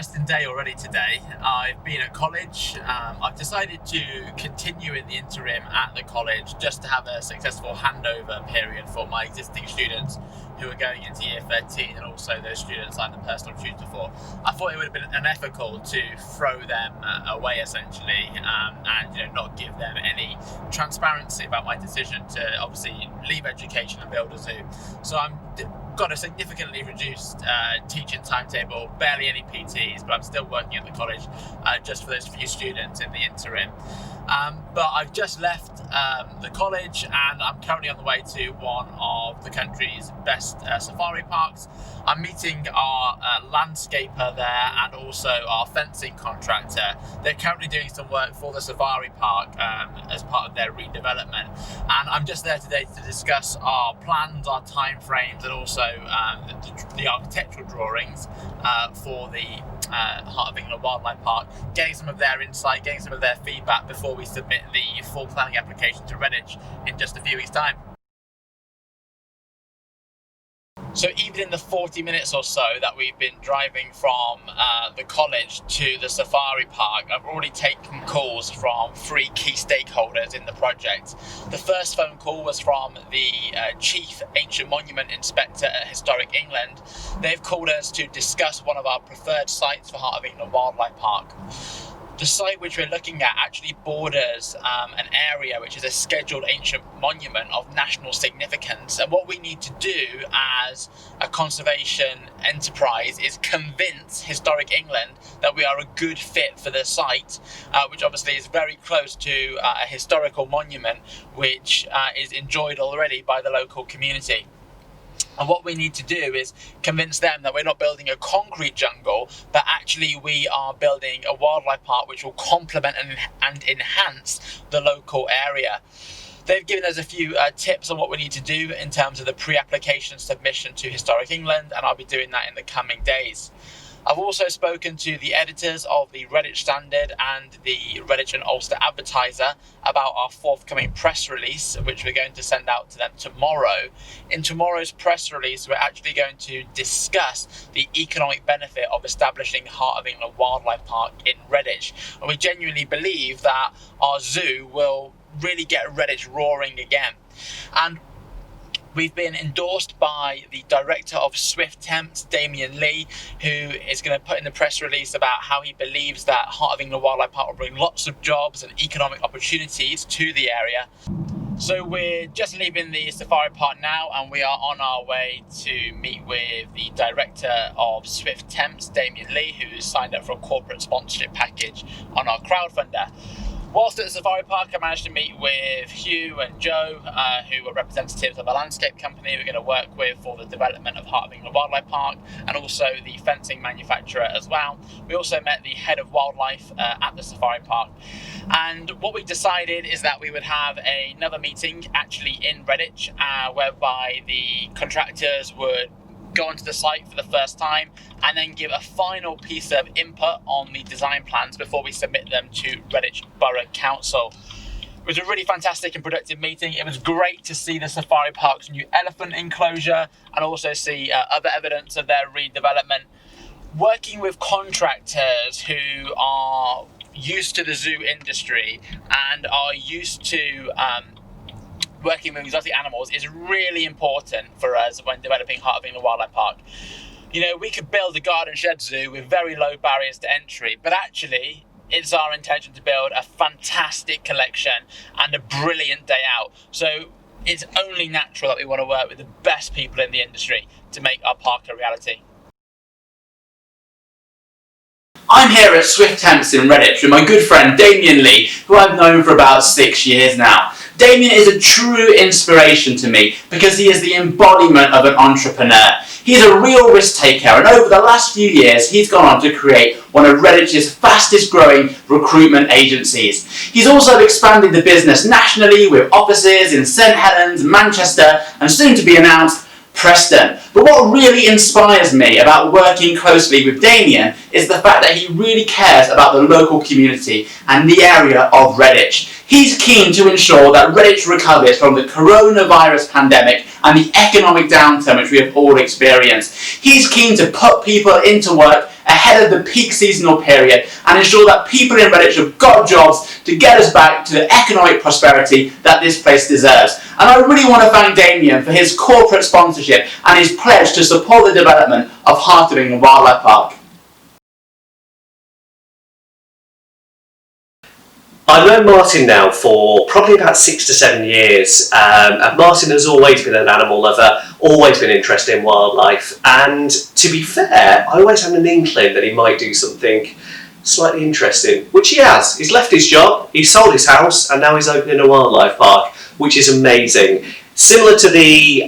interesting day already today. I've been at college. I've decided to continue in the interim at the college just to have a successful handover period for my existing students who are going into year 13 and also those students I'm the personal tutor for. I thought it would have been unethical to throw them away essentially and not give them any transparency about my decision to obviously leave education and build a zoo. So I'm got a significantly reduced teaching timetable, barely any PTs, but I'm still working at the college just for those few students in the interim. But I've just left the college and I'm currently on the way to one of the country's best safari parks. I'm meeting our landscaper there and also our fencing contractor. They're currently doing some work for the safari park as part of their redevelopment, and I'm just there today to discuss our plans, our timeframes, and also the architectural drawings for the Heart of England Wildlife Park, getting some of their insight, getting some of their feedback before we submit the full planning application to Redditch in just a few weeks' time. So even in the 40 minutes or so that we've been driving from the college to the safari park, I've already taken calls from 3 key stakeholders in the project. The first phone call was from the Chief Ancient Monument Inspector at Historic England. They've called us to discuss one of our preferred sites for Heart of England Wildlife Park. The site which we're looking at actually borders an area which is a scheduled ancient monument of national significance, and what we need to do as a conservation enterprise is convince Historic England that we are a good fit for the site, which obviously is very close to a historical monument which is enjoyed already by the local community. And what we need to do is convince them that we're not building a concrete jungle, but actually we are building a wildlife park which will complement and enhance the local area. They've given us a few tips on what we need to do in terms of the pre-application submission to Historic England, and I'll be doing that in the coming days. I've also spoken to the editors of the Redditch Standard and the Redditch and Ulster Advertiser about our forthcoming press release, which we're going to send out to them tomorrow. In tomorrow's press release, we're actually going to discuss the economic benefit of establishing Heart of England Wildlife Park in Redditch. And we genuinely believe that our zoo will really get Redditch roaring again. And we've been endorsed by the director of Swift Temps, Damien Lee, who is going to put in the press release about how he believes that Heart of England Wildlife Park will bring lots of jobs and economic opportunities to the area. So we're just leaving the safari park now and we are on our way to meet with the director of Swift Temps, Damien Lee, who's signed up for a corporate sponsorship package on our crowdfunder. Whilst at the safari park, I managed to meet with Hugh and Joe, who are representatives of a landscape company we're going to work with for the development of Heart of England Wildlife Park, and also the fencing manufacturer as well. We also met the head of wildlife at the safari park. And what we decided is that we would have another meeting actually in Redditch, whereby the contractors would go onto the site for the first time and then give a final piece of input on the design plans before we submit them to Redditch Borough Council. It was a really fantastic and productive meeting. It was great to see the safari park's new elephant enclosure and also see other evidence of their redevelopment. Working with contractors who are used to the zoo industry and are used to working with exotic animals is really important for us when developing Heart of England Wildlife Park. You know, we could build a garden shed zoo with very low barriers to entry, but actually it's our intention to build a fantastic collection and a brilliant day out. So it's only natural that we want to work with the best people in the industry to make our park a reality. I'm here at Swift Temps in Redditch with my good friend Damien Lee, who I've known for about 6 years now. Damien is a true inspiration to me because he is the embodiment of an entrepreneur. He's a real risk taker, and over the last few years he's gone on to create one of Redditch's fastest growing recruitment agencies. He's also expanded the business nationally with offices in St Helens, Manchester, and soon to be announced Preston. But what really inspires me about working closely with Damien is the fact that he really cares about the local community and the area of Redditch. He's keen to ensure that Redditch recovers from the coronavirus pandemic and the economic downturn which we have all experienced. He's keen to put people into work ahead of the peak seasonal period and ensure that people in Redditch have got jobs to get us back to the economic prosperity that this place deserves. And I really want to thank Damien for his corporate sponsorship and his pledge to support the development of Heart of England Wildlife Park. I've known Martin now for probably about 6 to 7 years, and Martin has always been an animal lover, always been interested in wildlife, and to be fair, I always had an inkling that he might do something slightly interesting, which he has. He's left his job, he's sold his house, and now he's opening a wildlife park, which is amazing. Similar to the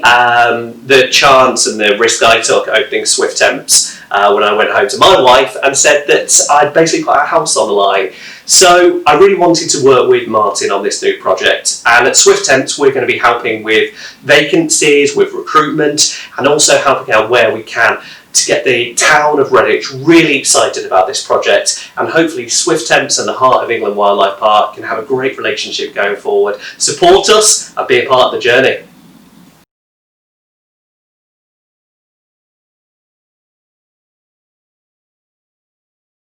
chance and the risk I took opening Swift Temps when I went home to my wife and said that I'd basically put our house on the line. So I really wanted to work with Martin on this new project, and at Swift Temps we're going to be helping with vacancies, with recruitment, and also helping out where we can to get the town of Redditch really excited about this project, and hopefully Swift Temps and the Heart of England Wildlife Park can have a great relationship going forward. Support us and be a part of the journey.